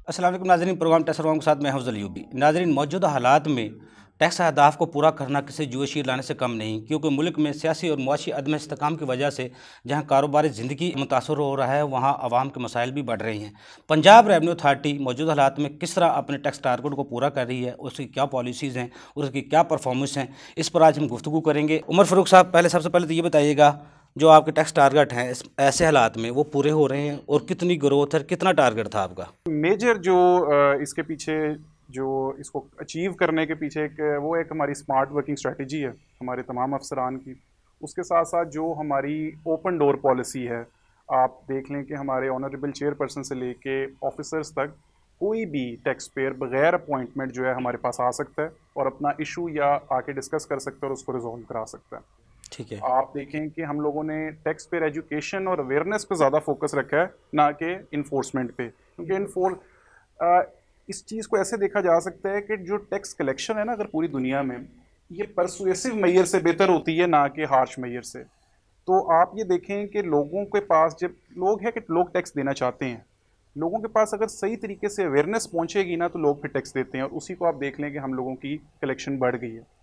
अस्सलाम वालेकुम नाज़रीन, प्रोग्राम टैक्स रिफॉर्म के साथ मैं हफ्ज़ल अयूबी। नाज़रीन, मौजूदा हालात में टैक्स अहदाफ को पूरा करना किसी जुए शीर लाने से कम नहीं, क्योंकि मुल्क में सियासी और मुआशी अदम इस्तेकाम की वजह से जहाँ कारोबारी ज़िंदगी मुतासर हो रहा है, वहाँ आवाम के मसाइल भी बढ़ रही हैं। पंजाब रेवन्यू अथॉरिटी मौजूदा हालात में किस तरह अपने टैक्स टारगेट को पूरा कर रही है, उसकी क्या पॉलिसीज़ हैं, उसकी क्या परफॉर्मेंस हैं, इस पर आज हम गुफ्तगू करेंगे। उमर फ़ारूक साहब, सबसे पहले तो ये बताइएगा, जो आपके टैक्स टारगेट हैं ऐसे हालात में वो पूरे हो रहे हैं, और कितनी ग्रोथ है, कितना टारगेट था आपका? मेजर जो इसके पीछे जो इसको अचीव करने के पीछे एक हमारी स्मार्ट वर्किंग स्ट्रेटजी है हमारे तमाम अफसरान की। उसके साथ साथ जो हमारी ओपन डोर पॉलिसी है, आप देख लें कि हमारे ऑनरेबल चेयरपर्सन से लेके ऑफिसर्स तक कोई भी टैक्स पेयर बगैर अपॉइंटमेंट जो है हमारे पास आ सकता है और अपना इशू या आके डिस्कस कर सकता है और उसको रिजॉल्व करा सकता है। ठीक है। आप देखें कि हम लोगों ने टैक्स पेयर एजुकेशन और अवेयरनेस पे ज़्यादा फोकस रखा है, ना कि इन्फोर्समेंट पे, क्योंकि इस चीज़ को ऐसे देखा जा सकता है कि जो टैक्स कलेक्शन है ना, अगर पूरी दुनिया में, ये परसुएसिव मेजर से बेहतर होती है ना कि हार्श मेजर से। तो आप ये देखें कि लोगों के पास जब लोग हैं कि लोग टैक्स देना चाहते हैं, लोगों के पास अगर सही तरीके से अवेयरनेस पहुंचेगी ना तो लोग फिर टैक्स देते हैं, और उसी को आप देख लें कि हम लोगों की कलेक्शन बढ़ गई है।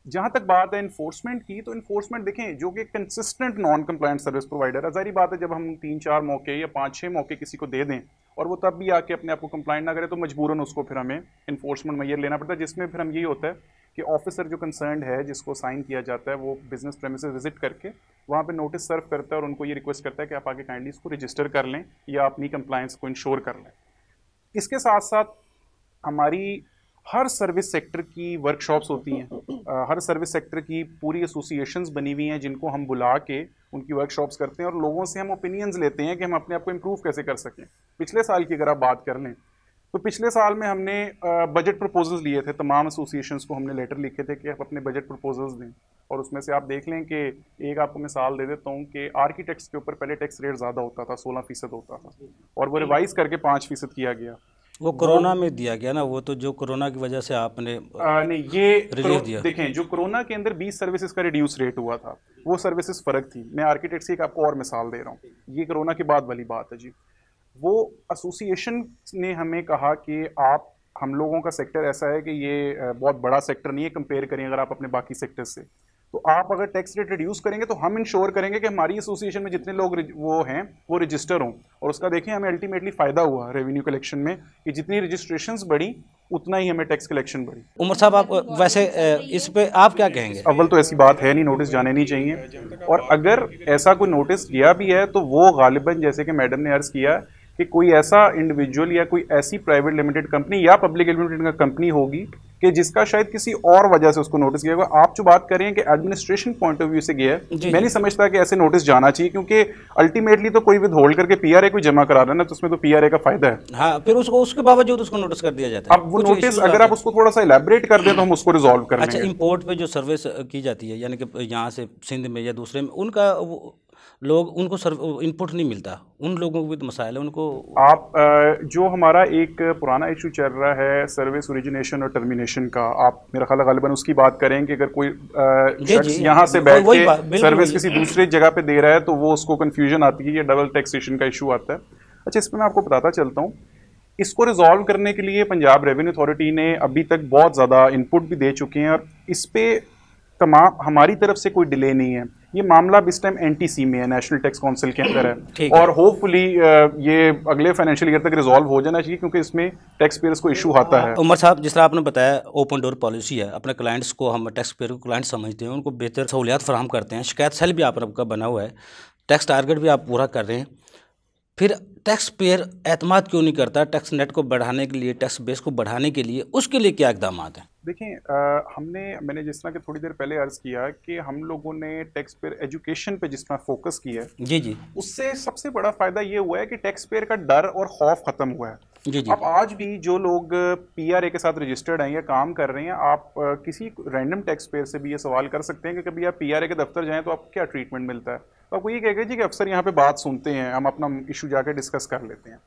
जहाँ तक बात है इन्फोर्समेंट की, तो इन्फोर्समेंट देखें, जो कि consistent non compliant service provider है, ज़ाहिर बात है जब हम 3-4 मौके या 5-6 मौके किसी को दे दें और वो तब भी आके अपने आप को कंप्लाइंट ना करे, तो मजबूरन उसको फिर हमें इन्फोर्समेंट मेजर लेना पड़ता है, जिसमें फिर हम यही होता है कि ऑफिसर जो कंसर्न है, जिसको साइन किया जाता है, वो बिजनेस प्रेमिसेस विजिट करके वहाँ पे नोटिस सर्व करता है और उनको ये रिक्वेस्ट करता है कि आप आगे काइंडली इसको रजिस्टर कर लें या अपनी कंप्लायंस को इंश्योर कर लें। इसके साथ साथ हमारी हर सर्विस सेक्टर की वर्कशॉप्स होती हैं, हर सर्विस सेक्टर की पूरी एसोसिएशंस बनी हुई हैं जिनको हम बुला के उनकी वर्कशॉप्स करते हैं और लोगों से हम ओपिनियंस लेते हैं कि हम अपने आप को इम्प्रूव कैसे कर सकें। पिछले साल की अगर आप बात कर लें तो पिछले साल में हमने बजट प्रपोजल्स लिए थे, तमाम एसोसिएशंस को हमने लेटर लिखे थे कि आप अपने बजट प्रपोजल्स दें, और उसमें से आप देख लें कि एक आपको मिसाल दे देता हूँ कि आर्किटेक्ट्स के ऊपर पहले टैक्स रेट ज़्यादा होता था, 16% होता था, और वो रिवाइज करके 5% किया गया। वो वो कोरोना में दिया गया ना, वो तो जो कोरोना की वजह से आपने नहीं, ये रिलीफ दिया। देखें, जो कोरोना के अंदर 20 सर्विसेज का रिड्यूस रेट हुआ था, वो सर्विसेज फ़र्क थी। मैं आर्किटेक्ट्स की एक आपको और मिसाल दे रहा हूँ, ये कोरोना के बाद वाली बात है जी। वो एसोसिएशन ने हमें कहा कि आप, हम लोगों का सेक्टर ऐसा है कि ये बहुत बड़ा सेक्टर नहीं है कंपेयर करें अगर आप अपने बाकी सेक्टर से, तो आप अगर टैक्स रेट रिड्यूस करेंगे तो हम इंश्योर करेंगे कि हमारी एसोसिएशन में जितने लोग वो हैं वो रजिस्टर हों, और उसका देखें हमें अल्टीमेटली फ़ायदा हुआ रेवेन्यू कलेक्शन में कि जितनी रजिस्ट्रेशंस बढ़ी उतना ही हमें टैक्स कलेक्शन बढ़ी। उमर साहब, आप वैसे इस पे आप क्या कहेंगे? अव्वल तो ऐसी बात है नहीं, नोटिस जाने नहीं चाहिए, और अगर ऐसा कोई नोटिस गया भी है तो वो गालिबन, जैसे कि मैडम ने अर्ज़ किया, कि कोई ऐसा इंडिविजुअल या कोई ऐसी प्राइवेट लिमिटेड कंपनी या पब्लिक लिमिटेड कंपनी होगी कि जिसका शायद किसी और वजह से उसको नोटिस गया होगा। आप जो बात कर रहे हैं कि एडमिनिस्ट्रेशन पॉइंट ऑफ व्यू से गया है, मैं नहीं समझता कि ऐसे नोटिस जाना चाहिए, क्योंकि अल्टीमेटली तो कोई विद होल्ड करके पीआरए को जमा करा रहा है ना, तो उसमें तो पीआरए का फायदा है। हाँ, फिर उसको उसके बावजूद उसको नोटिस कर दिया जाता है। अब वो नोटिस अगर आप उसको थोड़ा सा इलेबरेट कर दें तो हम उसको रिजॉल्व कर अच्छा, लेंगे। इंपोर्ट पे जो सर्विस की जाती है, यानी कि यहाँ से सिंध में या दूसरे में, उनका लोग उनको इनपुट नहीं मिलता, उन लोगों को भी तो मसाइल है उनको। आप जो हमारा एक पुराना इशू चल रहा है सर्विस ओरिजिनेशन और टर्मिनेशन का, आप मेरा ख्याल गालिबन उसकी बात करें कि अगर कोई शख्स यहाँ से बैठ के सर्विस किसी दूसरी जगह पे दे रहा है तो वो उसको कंफ्यूजन आती है, ये डबल टैक्सेशन का इशू आता है। अच्छा, इस पर मैं आपको बताता चलता हूँ, इसको रिजॉल्व करने के लिए पंजाब रेवेन्यू अथॉरिटी ने अभी तक बहुत ज़्यादा इनपुट भी दे चुके हैं, और इस पर तमाम हमारी तरफ से कोई डिले नहीं है। ये मामला इस टाइम एनटीसी में है, नेशनल टैक्स काउंसिल के अंदर है, और होपफुली ये अगले फाइनेंशियल ईयर तक रिजॉल्व हो जाना चाहिए, क्योंकि इसमें टैक्स पेयर्स को इशू आता है। उमर साहब, जिस तरह आपने बताया, ओपन डोर पॉलिसी है, अपने क्लाइंट्स को, हम टैक्स पेयर को क्लाइंट समझते हैं, उनको बेहतर सहूलियात फराहम करते हैं, शिकायत सेल भी आपका बना हुआ है, टैक्स टारगेट भी आप पूरा कर रहे हैं, फिर टैक्स पेयर एतमाद क्यों नहीं करता टैक्स नेट को बढ़ाने के लिए, टैक्स बेस को बढ़ाने के लिए? उसके लिए क्या इकदाम हैं? देखें, मैंने जिस तरह कि थोड़ी देर पहले अर्ज़ किया कि हम लोगों ने टैक्स पेयर एजुकेशन पे जिस तरह फोकस किया है, जी जी, उससे सबसे बड़ा फ़ायदा ये हुआ है कि टैक्स पेयर का डर और खौफ ख़त्म हुआ है। जी जी, अब आज भी जो लोग पीआरए के साथ रजिस्टर्ड हैं या काम कर रहे हैं, आप किसी रैंडम टैक्स पेयर से भी ये सवाल कर सकते हैं कि कभी आप पीआरए के दफ्तर जाएं तो आपको क्या ट्रीटमेंट मिलता है, तो आपको ये कहेगा जी कि अफसर यहाँ पे बात सुनते हैं, हम अपना इशू जाकर डिस्कस कर लेते हैं।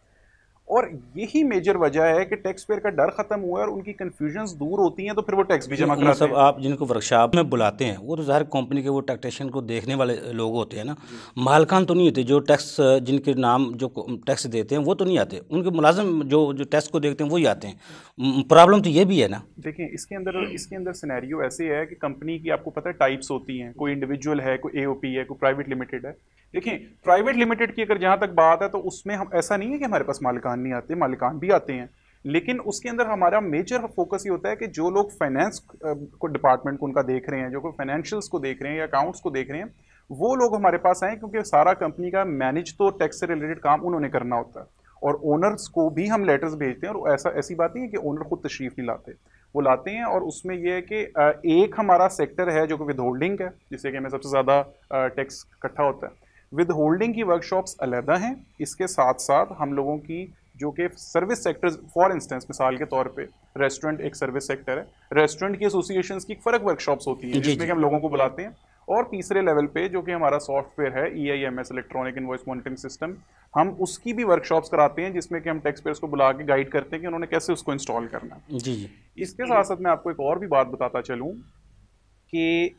और यही मेजर वजह है कि टैक्स पेयर का डर खत्म हुआ है और उनकी कंफ्यूजन्स दूर होती हैं, तो फिर वो टैक्स भी जमा कराते सब हैं। आप जिनको वर्कशॉप में बुलाते हैं वो तो ज़ाहिर कंपनी के वो टैक्सेशन को देखने वाले लोग होते हैं ना, मालकान तो नहीं होते। जो टैक्स जिनके नाम जो टैक्स देते हैं वो तो नहीं आते, उनके मुलाजिम जो जो टैक्स को देखते हैं वही आते हैं। प्रॉब्लम तो ये भी है ना। देखिए इसके अंदर सिनेरियो ऐसे है कि कंपनी की आपको पता है टाइप्स होती हैं, कोई इंडिविजुअल है, कोई एओपी है, कोई प्राइवेट लिमिटेड है। देखिए प्राइवेट लिमिटेड की अगर जहाँ तक बात है तो उसमें हम ऐसा नहीं है कि हमारे पास मालिकान नहीं आते, मालिकान भी आते हैं, लेकिन उसके अंदर हमारा मेजर फोकस ये होता है कि जो लोग फाइनेंस को डिपार्टमेंट को उनका देख रहे हैं, जो कोई फाइनेंशियल्स को देख रहे हैं या अकाउंट्स को देख रहे हैं, वो लोग हमारे पास आए, क्योंकि सारा कंपनी का मैनेज तो टैक्स से रिलेटेड काम उन्होंने करना होता है। और ओनर्स को भी हम लेटर्स भेजते हैं, और ऐसी बात नहीं है कि ओनर खुद तशरीफ नहीं लाते, वो लाते हैं। और उसमें यह है कि एक हमारा सेक्टर है जो कि विद होल्डिंग है, जिससे कि हमें सबसे ज़्यादा टैक्स इकट्ठा होता है। विद होल्डिंग की वर्कशॉप्स अलहदा हैं। इसके साथ साथ हम लोगों की जो कि सर्विस सेक्टर्स, फॉर इंस्टेंस मिसाल के तौर पे रेस्टोरेंट एक सर्विस सेक्टर है, रेस्टोरेंट की एसोसिएशंस की फ़र्क वर्कशॉप्स होती हैं जिसमें कि हम लोगों को बुलाते हैं। और तीसरे लेवल पे जो कि हमारा सॉफ्टवेयर है EIMS, electronic invoice monitoring system, हम उसकी भी वर्कशॉप्स कराते हैं, जिसमें कि हम टैक्स पेयर्स को बुला के गाइड करते हैं कि उन्होंने कैसे उसको इंस्टॉल करना है। जी जी। इसके साथ साथ मैं आपको एक और भी बात बताता चलूँ कि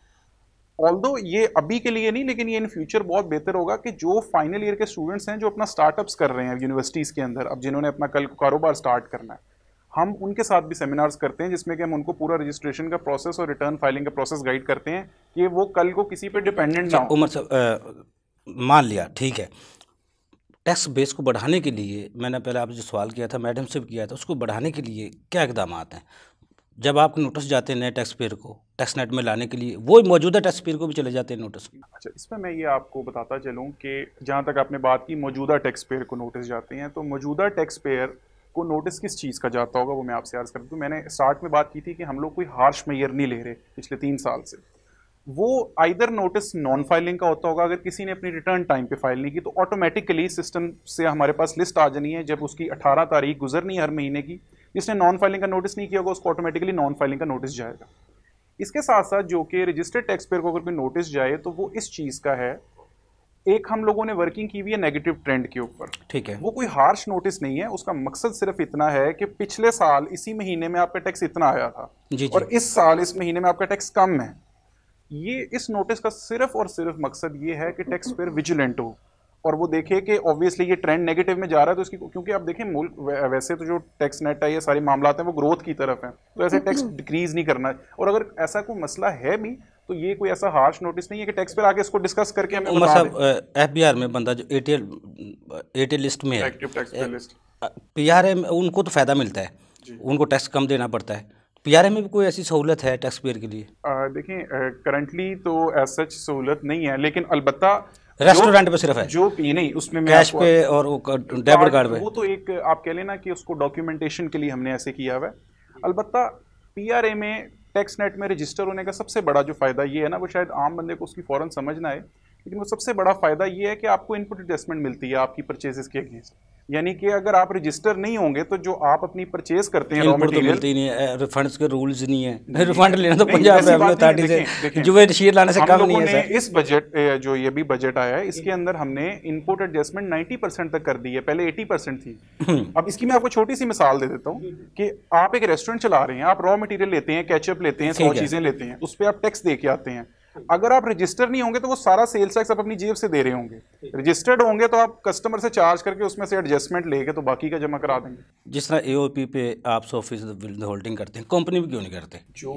ऑल्दो ये अभी के लिए नहीं, लेकिन ये इन फ्यूचर बहुत बेहतर होगा कि जो फाइनल ईयर के स्टूडेंट्स हैं जो अपना स्टार्टअप्स कर रहे हैं यूनिवर्सिटीज़ के अंदर, अब जिन्होंने अपना कल कारोबार स्टार्ट करना है, हम उनके साथ भी सेमिनार्स करते हैं, जिसमें कि हम उनको पूरा रजिस्ट्रेशन का प्रोसेस और रिटर्न फाइलिंग का प्रोसेस गाइड करते हैं कि वो कल को किसी पे डिपेंडेंट ना हो। उमर साहब, मान लिया ठीक है, टैक्स बेस को बढ़ाने के लिए मैंने पहले आपसे जो सवाल किया था, मैडम से भी किया था, उसको बढ़ाने के लिए क्या इकदाम हैं? जब आप नोटिस जाते हैं नए टैक्स पेयर को टैक्स नेट में लाने के लिए, वो मौजूदा टैक्स पेयर को भी चले जाते हैं नोटिस। अच्छा, इसमें मैं ये आपको बताता चलूँ कि जहाँ तक आपने बात की मौजूदा टैक्स पेयर को नोटिस जाते हैं, तो मौजूदा टैक्स पेयर को नोटिस किस चीज़ का जाता होगा वो मैं आपसे अर्ज़ कर दूँ। मैंने स्टार्ट में बात की थी कि हम लोग कोई हार्श मेयर नहीं ले रहे पिछले 3 साल से। वो आइदर नोटिस नॉन फाइलिंग का होता होगा, अगर किसी ने अपनी रिटर्न टाइम पे फाइल नहीं की तो ऑटोमेटिकली सिस्टम से हमारे पास लिस्ट आ जानी है, जब उसकी 18 तारीख गुजरनी है हर महीने की, जिसने नॉन फाइलिंग का नोटिस नहीं किया होगा उसको ऑटोमेटिकली नॉन फाइलिंग का नोटिस जाएगा। इसके साथ साथ जो कि रजिस्टर्ड टैक्स पेयर को अगर कोई नोटिस जाए तो वो इस चीज़ का है, एक हम लोगों ने वर्किंग की हुई है नेगेटिव ट्रेंड के ऊपर, ठीक है, वो कोई हार्श नोटिस नहीं है, उसका मकसद सिर्फ इतना है कि पिछले साल इसी महीने में आपका टैक्स इतना आया था जी। और इस साल इस महीने में आपका टैक्स कम है। ये इस नोटिस का सिर्फ और सिर्फ मकसद ये है कि टैक्स पेयर विजिलेंट हो और वो देखे कि ऑब्वियसली ये ट्रेंड नेगेटिव में जा रहा है, तो इसकी, क्योंकि आप देखें मुल्क वैसे तो जो टैक्स नेट है ये सारी मामलात हैं वो ग्रोथ की तरफ हैं, तो ऐसे टैक्स डिक्रीज नहीं करना है। और अगर ऐसा कोई मसला है भी तो ये कोई ऐसा हार्श नोटिस नहीं है कि टैक्स पेयर आके इसको डिस्कस करके हमें बता दे। FBR में बंदा जो ATL लिस्ट में है, active tax payer list, PRA में उनको तो फ़ायदा मिलता है, उनको टैक्स कम देना पड़ता है। PRA में भी कोई ऐसी सहूलत है टैक्स पेयर के लिए? देखिए करंटली तो एज सच सहूलत नहीं है, लेकिन अलबत्ता रेस्टोरेंट पे सिर्फ है जो नहीं, उसमें कैश पे और डेबिट कार्ड पे, वो तो एक आप कह लेना कि उसको डॉक्यूमेंटेशन के लिए हमने ऐसे किया हुआ है। अलबत्ता PRA में टैक्स नेट में रजिस्टर होने का सबसे बड़ा जो फ़ायदा ये है ना, वो शायद आम बंदे को उसकी फ़ौरन समझ ना आए, लेकिन वो सबसे बड़ा फ़ायदा ये है कि आपको इनपुट एडजस्टमेंट मिलती है आपकी परचेजेस के अगेंस्ट। यानी कि अगर आप रजिस्टर नहीं होंगे तो जो आप अपनी परचेज करते हैं रॉ मटेरियल, मिलती नहीं है, रिफंड्स के रूल्स नहीं है, रिफंड लेना तो पंजाब रेवेन्यू अथॉरिटी से जो शीट लाने से कम नहीं है। इस बजट जो ये भी बजट आया है इसके अंदर हमने इनपुट एडजस्टमेंट 90% तक कर दी है, पहले 80% थी। अब इसकी मैं आपको छोटी सी मिसाल दे देता हूँ कि आप एक रेस्टोरेंट चला रहे हैं, आप रॉ मटेरियल लेते हैं, केचप लेते हैं, 100 चीजें लेते हैं, उस पर आप टैक्स दे के आते हैं। अगर आप रजिस्टर नहीं होंगे तो वो सारा सेल्स टैक्स आप अपनी जेब से दे रहे होंगे। रजिस्टर्ड होंगे तो आप कस्टमर से चार्ज करके उसमें से एडजस्टमेंट लेके तो बाकी का जमा करा देंगे। जिस तरह AOP पे आप 100% होल्डिंग करते हैं, कंपनी भी क्यों नहीं करते? जो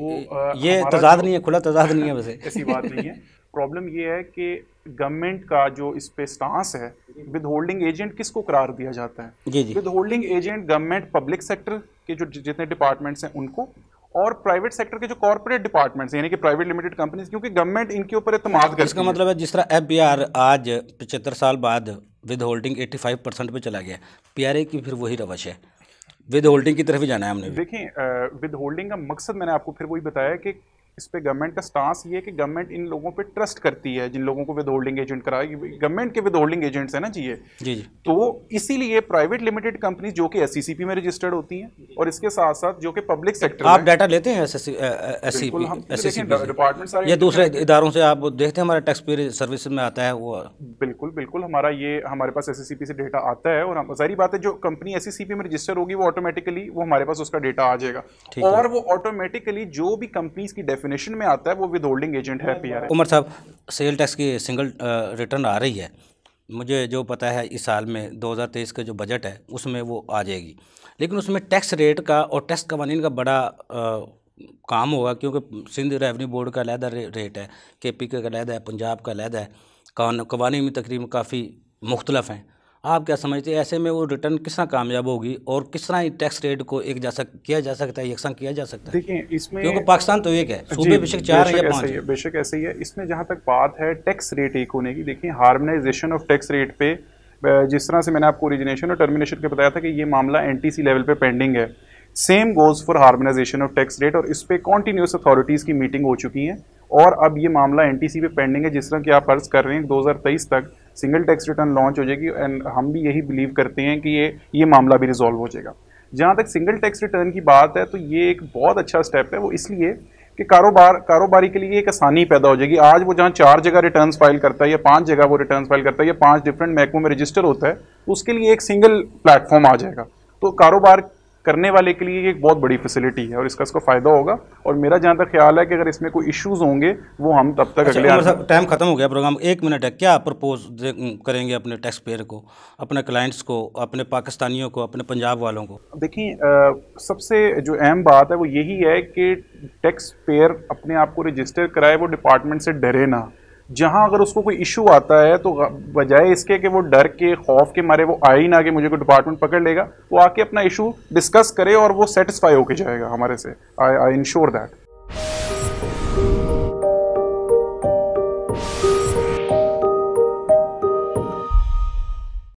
ये तजाद नहीं है, खुला तजाद नहीं है वैसे ऐसी बात नहीं है। प्रॉब्लम ये है कि गवर्नमेंट का जो इस पे स्टांस है, विद होल्डिंग एजेंट किसको करार दिया जाता है? जी जी। Withholding agent government public sector के जो जितने डिपार्टमेंट्स हैं उनको, और प्राइवेट सेक्टर के जो कॉर्पोरेट डिपार्टमेंट्स यानी कि प्राइवेट लिमिटेड कंपनीज, क्योंकि गवर्नमेंट इनके ऊपर एतमाद करती है। इसका मतलब है जिस तरह FBR आज 75 साल बाद विद होल्डिंग 85% पे चला गया, PRA की फिर वही रवश है, विद होल्डिंग की तरफ ही जाना है हमने। देखें विद होल्डिंग का मकसद मैंने आपको फिर वही बताया कि इस पे गवर्नमेंट का स्टांस ये है कि गवर्नमेंट इन लोगों पे ट्रस्ट करती है, जिन लोगों को विद होल्डिंग एजेंट कराएगी, गवर्नमेंट के विद होल्डिंग एजेंट्स है ना जी ये। जी जी। तो इसीलिए प्राइवेट लिमिटेड कंपनीज जो कि एससीसीपी में रजिस्टर्ड होती हैं और इसके साथ साथ जो कि पब्लिक सेक्टर आप डाटा लेते हैं डिपार्टमेंट सारे या दूसरे इदारों से आप देखते हैं हमारे टैक्स पेयर सर्विस में आता है वो? बिल्कुल बिल्कुल, हमारे पास एससीसीपी से डेटा आता है और सारी बात है, जो कंपनी एससीसीपी में रजिस्टर होगी वो ऑटोमेटिकली वो हमारे पास उसका डेटा आ जाएगा और वो ऑटोमेटिकली जो भी कंपनीज की डेफिनेशन में आता है वो विद होल्डिंग एजेंट है पीआर। उमर साहब, सेल टैक्स की सिंगल रिटर्न आ रही है, मुझे जो पता है इस साल में 2023 का जो बजट है उसमें वो आ जाएगी, लेकिन उसमें टैक्स रेट का और टैक्स कवानीन का बड़ा काम होगा, क्योंकि सिंध रेवेन्यू बोर्ड का अलहदा रेट है, केपी का अलहदा है, पंजाब का अलहदा है, कवानीन में तकरीबन काफ़ी मुख्तलफ हैं। आप क्या समझते हैं ऐसे में वो रिटर्न किस तरह कामयाब होगी और किस तरह टैक्स रेट को एक किया जा सकता है, यकसा किया जा सकता है? देखिए इसमें, क्योंकि पाकिस्तान तो एक है, सूबे बेशक 4 है या 5 है। बेशक ऐसे ही है। इसमें जहाँ तक बात है टैक्स रेट एक होने की, देखिए हार्मोनाइजेशन ऑफ टैक्स रेट पे, जिस तरह से मैंने आपको ओरिजिनेशन और टर्मिनेशन के बताया था कि ये मामला एनटीसी लेवल पे पेंडिंग है, same goes for harmonisation of tax rate, और इस पे कॉन्टीन्यूस अथॉरिटीज़ की मीटिंग हो चुकी है और अब ये मामला एनटीसी पे पेंडिंग है। जिस तरह कि आप अर्ज कर रहे हैं 2023 तक सिंगल टैक्स रिटर्न लॉन्च हो जाएगी एंड हम भी यही बिलीव करते हैं कि ये मामला भी रिजॉल्व हो जाएगा। जहाँ तक सिंगल टैक्स रिटर्न की बात है तो ये एक बहुत अच्छा स्टेप है, वो इसलिए कि कारोबारी के लिए एक आसानी पैदा हो जाएगी। आज वो जहाँ 4 जगह रिटर्न्स फाइल करता है या 5 जगह वो रिटर्न्स फाइल करता है या 5 डिफरेंट महकमों में रजिस्टर होता है, तो उसके लिए एक सिंगल प्लेटफॉर्म आ जाएगा। तो कारोबार करने वाले के लिए एक बहुत बड़ी फैसिलिटी है और इसका फ़ायदा होगा। और मेरा जहाँ तक ख्याल है कि अगर इसमें कोई इश्यूज होंगे वो हम तब तक अगले टाइम खत्म हो गया प्रोग्राम, 1 मिनट है, क्या प्रपोज करेंगे अपने टैक्स पेयर को, अपने क्लाइंट्स को, अपने पाकिस्तानियों को, अपने पंजाब वालों को? देखिए सबसे जो अहम बात है वो यही है कि टैक्स पेयर अपने आप को रजिस्टर कराए, वो डिपार्टमेंट से डरे ना। जहां अगर उसको कोई इशू आता है तो बजाय इसके कि वो डर के खौफ के मारे वो आए ही ना कि मुझे कोई डिपार्टमेंट पकड़ लेगा, वो आके अपना इशू डिस्कस करे और वो सेटिस्फाई होके जाएगा हमारे से। I ensure that.